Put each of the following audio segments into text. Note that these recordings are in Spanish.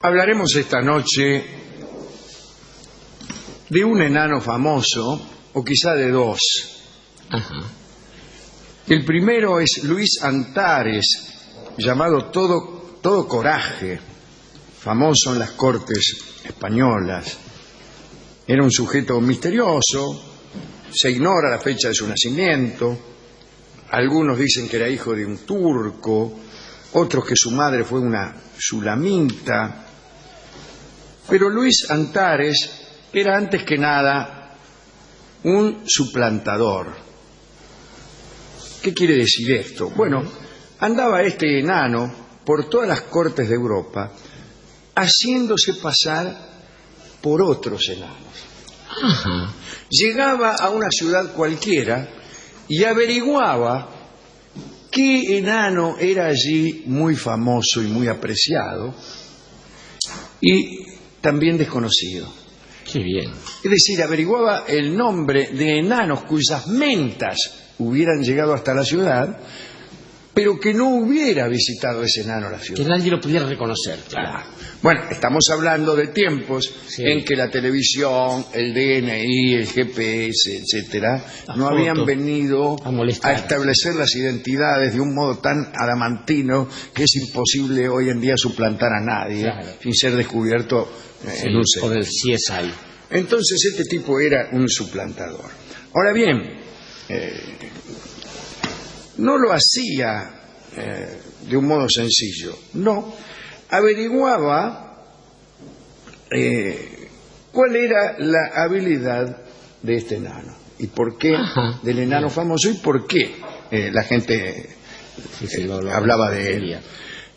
Hablaremos esta noche de un enano famoso, o quizá de dos. Ajá. El primero es Luis Antares, llamado Todo Coraje, famoso en las cortes españolas. Era un sujeto misterioso, se ignora la fecha de su nacimiento, algunos dicen que era hijo de un turco, otros que su madre fue una sulamita. Pero Luis Antares era antes que nada un suplantador. ¿Qué quiere decir esto? Bueno, andaba este enano por todas las cortes de Europa haciéndose pasar por otros enanos. Ajá. Llegaba a una ciudad cualquiera y averiguaba qué enano era allí muy famoso y muy apreciado y también desconocido. Qué bien. Es decir, averiguaba el nombre de enanos cuyas mentas hubieran llegado hasta la ciudad, pero que no hubiera visitado ese enano la ciudad. Que nadie lo pudiera reconocer, claro. Bueno, estamos hablando de tiempos Sí. en que la televisión, el DNI, el GPS, etcétera, La no foto, habían venido a molestar. a establecer las identidades de un modo tan adamantino que es imposible hoy en día suplantar a nadie, Claro. sin ser descubierto en un Con segundo. el CSI. Entonces este tipo era un suplantador. Ahora bien, no lo hacía de un modo sencillo, no. Averiguaba cuál era la habilidad de este enano y por qué, Ajá. del enano famoso, y por qué la gente Sí, lo hablaba de él. quería.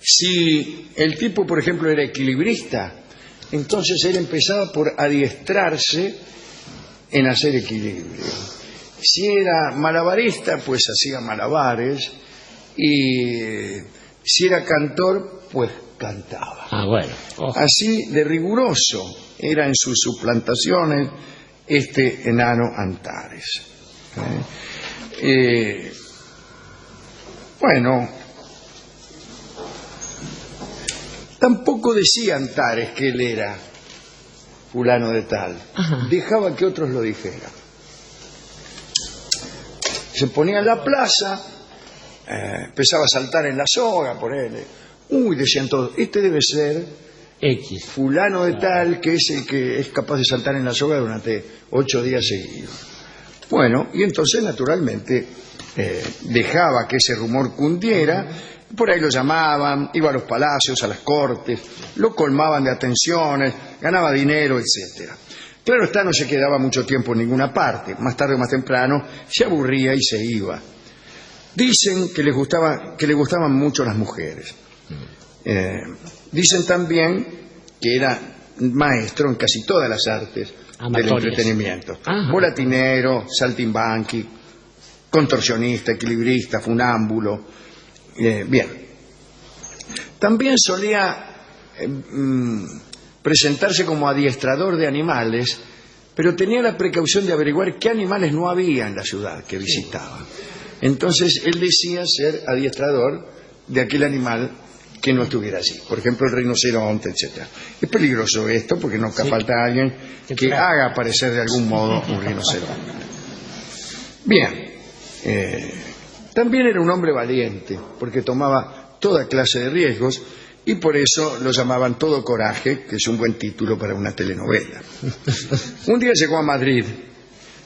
Si el tipo, por ejemplo, era equilibrista, entonces él empezaba por adiestrarse en hacer equilibrio. Si era malabarista, pues hacía malabares, y si era cantor, pues cantaba. Ah, bueno. Ojo. Así de riguroso era en sus suplantaciones este enano Antares. Bueno, tampoco decía Antares que él era fulano de tal. Ajá. Dejaba que otros lo dijeran. Se ponía en la plaza, empezaba a saltar en la soga, ponele. Uy, decían todos, este debe ser X. fulano de tal, que es el que es capaz de saltar en la soga durante 8 días seguidos. Bueno, y entonces naturalmente dejaba que ese rumor cundiera, por ahí lo llamaban, iba a los palacios, a las cortes, lo colmaban de atenciones, ganaba dinero, etcétera. Claro está, no se quedaba mucho tiempo en ninguna parte, más tarde o más temprano se aburría y se iba. Dicen que le gustaban mucho las mujeres. Dicen también que era maestro en casi todas las artes del Amatorias. entretenimiento. Ajá. Volatinero, saltimbanqui, contorsionista, equilibrista, funámbulo. Bien. También solía presentarse como adiestrador de animales, pero tenía la precaución de averiguar qué animales no había en la ciudad que visitaba. Entonces él decía ser adiestrador de aquel animal que no estuviera allí, por ejemplo el rinoceronte, etcétera. Es peligroso esto porque nunca falta alguien que haga aparecer de algún modo un rinoceronte. Bien, también era un hombre valiente porque tomaba toda clase de riesgos y por eso lo llamaban Todo Coraje, que es un buen título para una telenovela. Un día llegó a Madrid,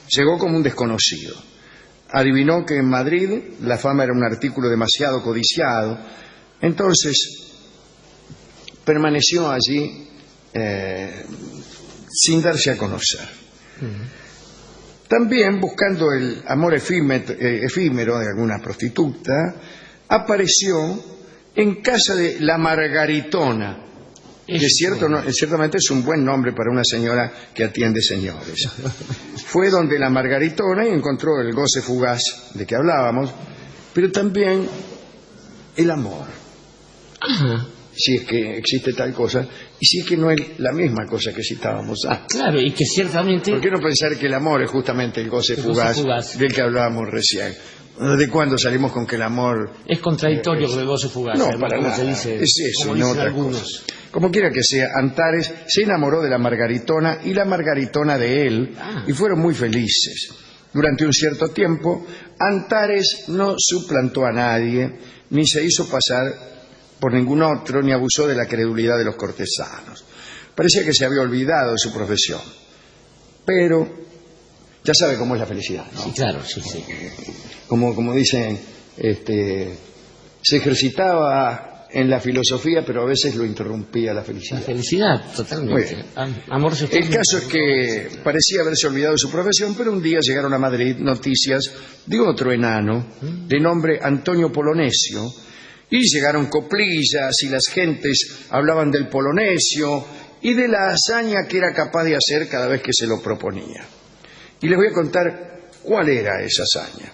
llegó como un desconocido. Adivinó que en Madrid la fama era un artículo demasiado codiciado, entonces permaneció allí sin darse a conocer. También, buscando el amor efímero de alguna prostituta, apareció en casa de la Margaritona, que ciertamente es un buen nombre para una señora que atiende señores. Fue donde la Margaritona y encontró el goce fugaz de que hablábamos, pero también el amor. Ajá. Si es que existe tal cosa, y si es que no es la misma cosa que citábamos antes. Claro, y que ciertamente... ¿Por qué no pensar que el amor es justamente el goce El goce fugaz fugaz. del que hablábamos recién? ¿De cuándo salimos con que el amor... Es contradictorio con el gozo fugaz. No, además, para como nada. se dice, Es eso, como y no dicen otra algunos. cosa. Como quiera que sea, Antares se enamoró de la Margaritona y la Margaritona de él, y fueron muy felices. Durante un cierto tiempo, Antares no suplantó a nadie, ni se hizo pasar por ningún otro, ni abusó de la credulidad de los cortesanos. Parecía que se había olvidado de su profesión. Pero ya sabe cómo es la felicidad, ¿no? Sí, claro, sí, sí. Como dicen, se ejercitaba en la filosofía, pero a veces lo interrumpía la La felicidad. felicidad, Muy totalmente. bien. Amor se El caso es que parecía haberse olvidado de su profesión, pero un día llegaron a Madrid noticias de otro enano, de nombre Antonio Polonesio, y llegaron coplillas y las gentes hablaban del Polonesio y de la hazaña que era capaz de hacer cada vez que se lo proponía. Y les voy a contar cuál era esa hazaña.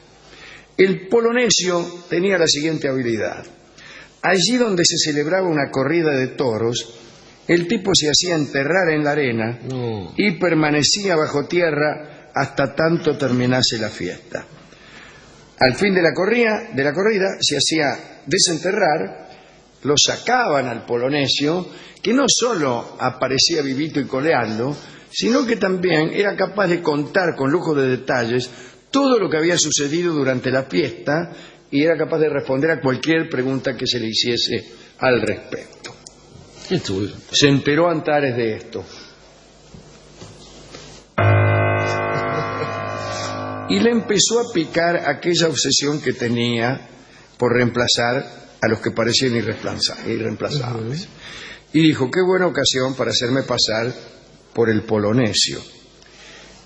El Polonesio tenía la siguiente habilidad. Allí donde se celebraba una corrida de toros, el tipo se hacía enterrar en la arena y permanecía bajo tierra hasta tanto terminase la fiesta. Al fin de la corrida se hacía desenterrar, lo sacaban al Polonesio, que no solo aparecía vivito y coleando, sino que también era capaz de contar con lujo de detalles todo lo que había sucedido durante la fiesta y era capaz de responder a cualquier pregunta que se le hiciese al respecto. Qué chulo. Se enteró Antares de esto. Y le empezó a picar aquella obsesión que tenía por reemplazar a los que parecían irreemplazables. Y dijo, qué buena ocasión para hacerme pasar por el Polonesio.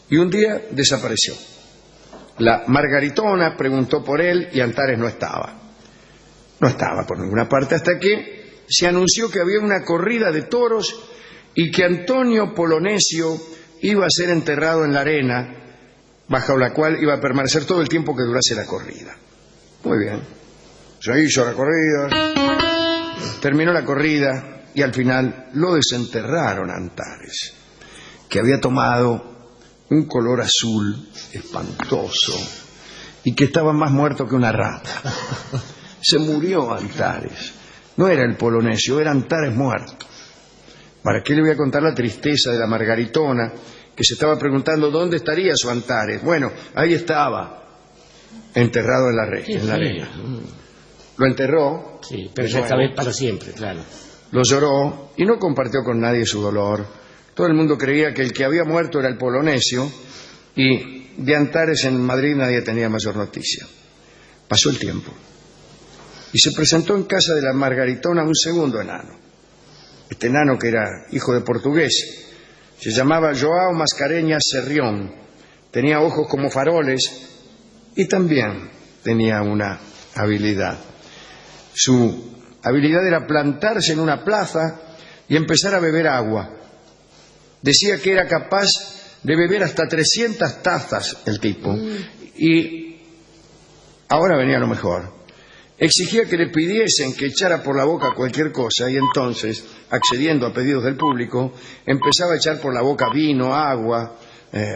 Y un día desapareció. La Margaritona preguntó por él y Antares no estaba. No estaba por ninguna parte hasta que se anunció que había una corrida de toros y que Antonio Polonesio iba a ser enterrado en la arena, bajo la cual iba a permanecer todo el tiempo que durase la corrida. Muy bien. Se hizo la corrida, terminó la corrida y al final lo desenterraron a Antares, que había tomado un color azul espantoso y que estaba más muerto que una rata. Se murió Antares. No era el Polonesio, era Antares muerto. ¿Para qué le voy a contar la tristeza de la Margaritona, que se estaba preguntando dónde estaría su Antares? Bueno, ahí estaba, enterrado en la arena. Lo enterró. Sí, pero esta vez para siempre, claro. Lo lloró y no compartió con nadie su dolor. Todo el mundo creía que el que había muerto era el Polonesio y de Antares en Madrid nadie tenía mayor noticia. Pasó el tiempo y se presentó en casa de la Margaritona un segundo enano. Este enano, que era hijo de portugués, se llamaba Joao Mascareñas Serrión, tenía ojos como faroles y también tenía una habilidad. Su habilidad era plantarse en una plaza y empezar a beber agua. Decía que era capaz de beber hasta 300 tazas el tipo. Y ahora venía lo mejor. Exigía que le pidiesen que echara por la boca cualquier cosa y entonces, accediendo a pedidos del público, empezaba a echar por la boca vino, agua,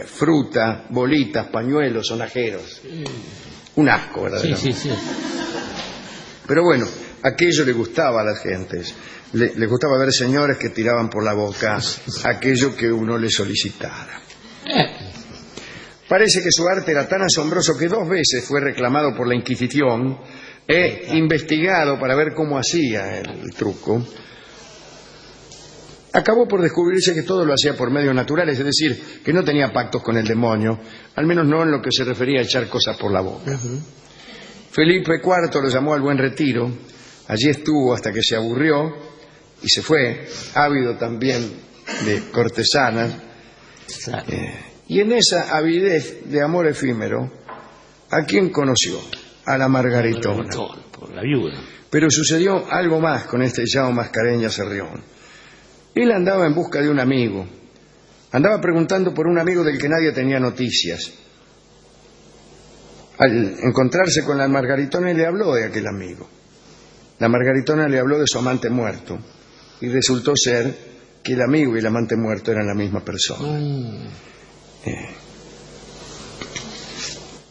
fruta, bolitas, pañuelos, sonajeros. Un asco, ¿verdad? Sí. Pero bueno, aquello le gustaba a las gentes. Le gustaba ver señores que tiraban por la boca aquello que uno le solicitara. Parece que su arte era tan asombroso que 2 veces fue reclamado por la Inquisición e investigado para ver cómo hacía el truco. Acabó por descubrirse que todo lo hacía por medios naturales, es decir, que no tenía pactos con el demonio, al menos no en lo que se refería a echar cosas por la boca. Felipe IV lo llamó al buen retiro, allí estuvo hasta que se aburrió y se fue, ávido también de cortesanas. Y en esa avidez de amor efímero, ¿a quién conoció? A la Margaritona. Por la viuda. Pero sucedió algo más con este Joao Mascareñas Serrión. Él andaba en busca de un amigo. Andaba preguntando por un amigo del que nadie tenía noticias. Al encontrarse con la Margaritona le habló de aquel amigo. La Margaritona le habló de su amante muerto y resultó ser que el amigo y el amante muerto eran la misma persona.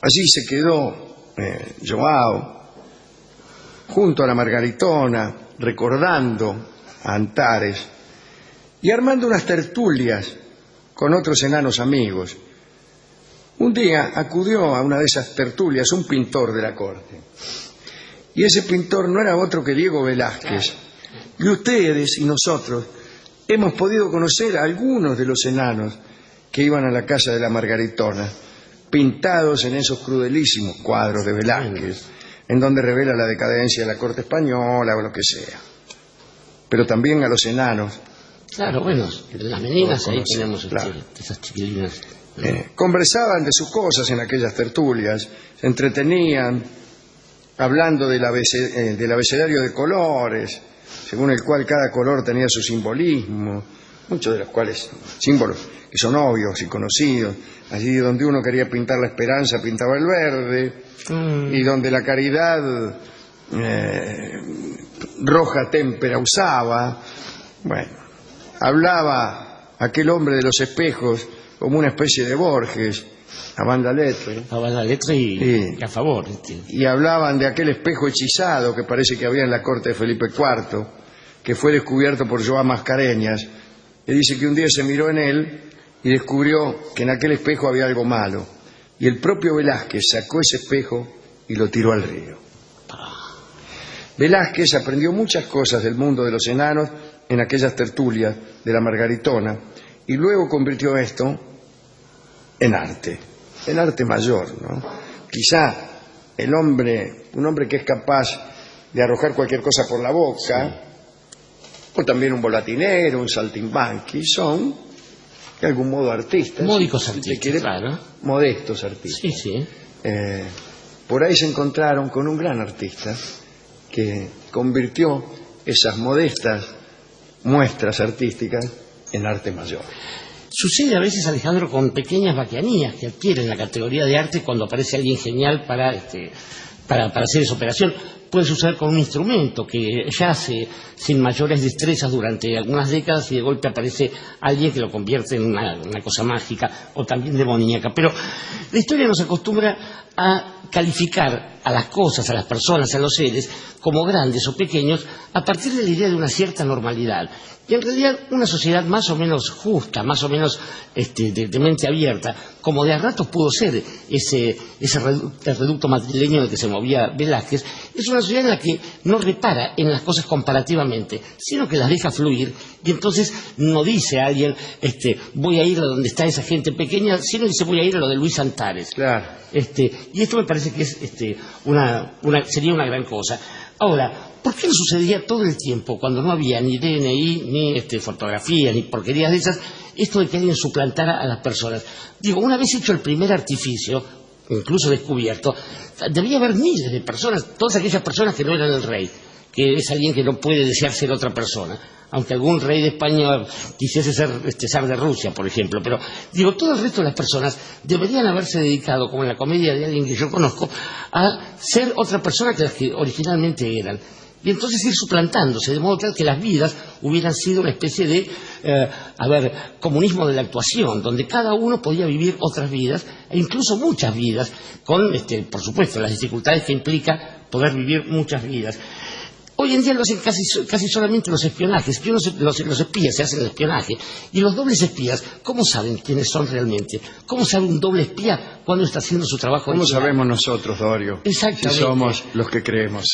Allí se quedó Joao, junto a la Margaritona, recordando a Antares y armando unas tertulias con otros enanos amigos. Un día acudió a una de esas tertulias un pintor de la corte, y ese pintor no era otro que Diego Velázquez. Y ustedes y nosotros hemos podido conocer a algunos de los enanos que iban a la casa de la Margaritona, pintados en esos crudelísimos cuadros de Velázquez, en donde revela la decadencia de la corte española o lo que sea. Pero también a los enanos. Claro, bueno, las meninas ahí tenemos claro. Esas chiquilinas. Conversaban de sus cosas en aquellas tertulias, se entretenían hablando del abecedario de colores, según el cual cada color tenía su simbolismo, muchos de los cuales símbolos que son obvios y conocidos. Allí donde uno quería pintar la esperanza, pintaba el verde, y donde la caridad roja témpera usaba. Bueno, hablaba aquel hombre de los espejos como una especie de Borges, a banda letra. A banda letra y a favor. Y hablaban de aquel espejo hechizado que parece que había en la corte de Felipe IV, que fue descubierto por Joan Mascareñas, que dice que un día se miró en él y descubrió que en aquel espejo había algo malo. Y el propio Velázquez sacó ese espejo y lo tiró al río. Velázquez aprendió muchas cosas del mundo de los enanos en aquellas tertulias de la Margaritona, y luego convirtió esto en arte mayor, ¿no? Quizá un hombre que es capaz de arrojar cualquier cosa por la boca, o también un volatinero, un saltimbanqui, son de algún modo artistas. Módicos artistas, claro. Modestos artistas. Sí, sí. Por ahí se encontraron con un gran artista que convirtió esas modestas muestras artísticas en arte mayor. Sucede a veces, Alejandro, con pequeñas baquianías que adquieren la categoría de arte cuando aparece alguien genial para hacer esa operación. Puede suceder con un instrumento que yace sin mayores destrezas durante algunas décadas y de golpe aparece alguien que lo convierte en una cosa mágica o también demoníaca. Pero la historia nos acostumbra a calificar a las cosas, a las personas, a los seres como grandes o pequeños a partir de la idea de una cierta normalidad. Y en realidad una sociedad más o menos justa, más o menos de mente abierta, como de a ratos pudo ser ese reducto madrileño de que se movía Velázquez, es una sociedad en la que no repara en las cosas comparativamente, sino que las deja fluir, y entonces no dice a alguien voy a ir a donde está esa gente pequeña, sino dice voy a ir a lo de Luis Antares. Claro. Y esto me parece que es sería una gran cosa. Ahora, ¿por qué no sucedía todo el tiempo, cuando no había ni DNI, ni fotografía, ni porquerías de esas, esto de que alguien suplantara a las personas? Digo, una vez hecho el primer artificio, incluso descubierto, debía haber miles de personas, todas aquellas personas que no eran el rey, que es alguien que no puede desear ser otra persona, aunque algún rey de España quisiese ser zar de Rusia, por ejemplo. Pero, digo, todo el resto de las personas deberían haberse dedicado, como en la comedia de alguien que yo conozco, a ser otra persona que las que originalmente eran. Y entonces ir suplantándose, de modo tal que las vidas hubieran sido una especie de, comunismo de la actuación, donde cada uno podía vivir otras vidas, e incluso muchas vidas, con, por supuesto, las dificultades que implica poder vivir muchas vidas. Hoy en día lo hacen casi solamente los espionajes. Los espías se hacen el espionaje. Y los dobles espías, ¿cómo saben quiénes son realmente? ¿Cómo sabe un doble espía cuando está haciendo su trabajo? ¿Cómo sabemos nosotros, Dorio? Exactamente. Si somos los que creemos.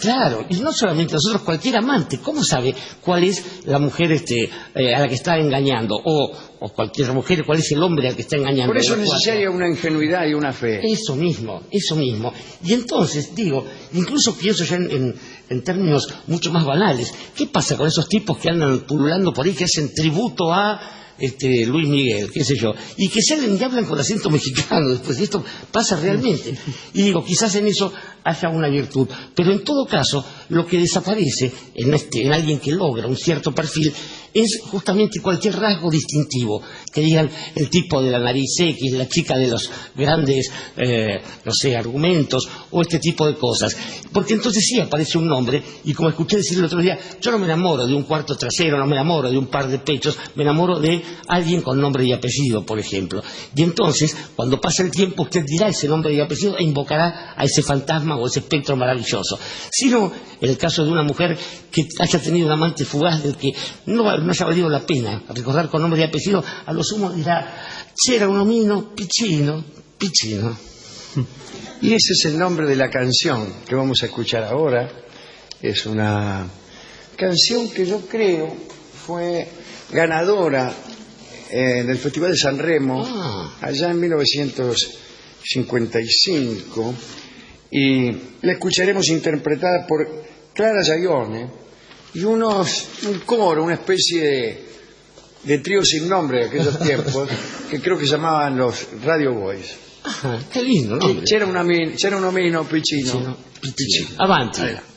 Claro, y no solamente nosotros, cualquier amante, ¿cómo sabe cuál es la mujer a la que está engañando? O cualquier mujer, cuál es el hombre al que está engañando. Por eso es necesaria una ingenuidad y una fe. Eso mismo. Y entonces, digo, incluso pienso ya en términos mucho más banales, ¿qué pasa con esos tipos que andan pululando por ahí, que hacen tributo a Luis Miguel, qué sé yo, y que salen y hablan con acento mexicano después? Esto pasa realmente. Y digo, quizás en eso haya una virtud, pero en todo caso, lo que desaparece en alguien que logra un cierto perfil es justamente cualquier rasgo distintivo, que digan el tipo de la nariz X, la chica de los grandes, argumentos, o este tipo de cosas. Porque entonces sí aparece un nombre, y como escuché decir el otro día, yo no me enamoro de un cuarto trasero, no me enamoro de un par de pechos, me enamoro de alguien con nombre y apellido, por ejemplo. Y entonces, cuando pasa el tiempo, usted dirá ese nombre y apellido e invocará a ese fantasma o ese espectro maravilloso. Si no, en el caso de una mujer que haya tenido un amante fugaz del que no haya valido la pena recordar con nombre y apellido, a lo sumo dirá: c'era un omino piccino, piccino. Y ese es el nombre de la canción que vamos a escuchar ahora. Es una canción que yo creo fue ganadora del Festival de San Remo allá en 1955, y la escucharemos interpretada por Clara Giaione y un coro, una especie de trío sin nombre de aquellos tiempos, que creo que llamaban los Radio Boys. Qué lindo nombre. C'era un omino piccino. Piccino. Avanti. Adelante.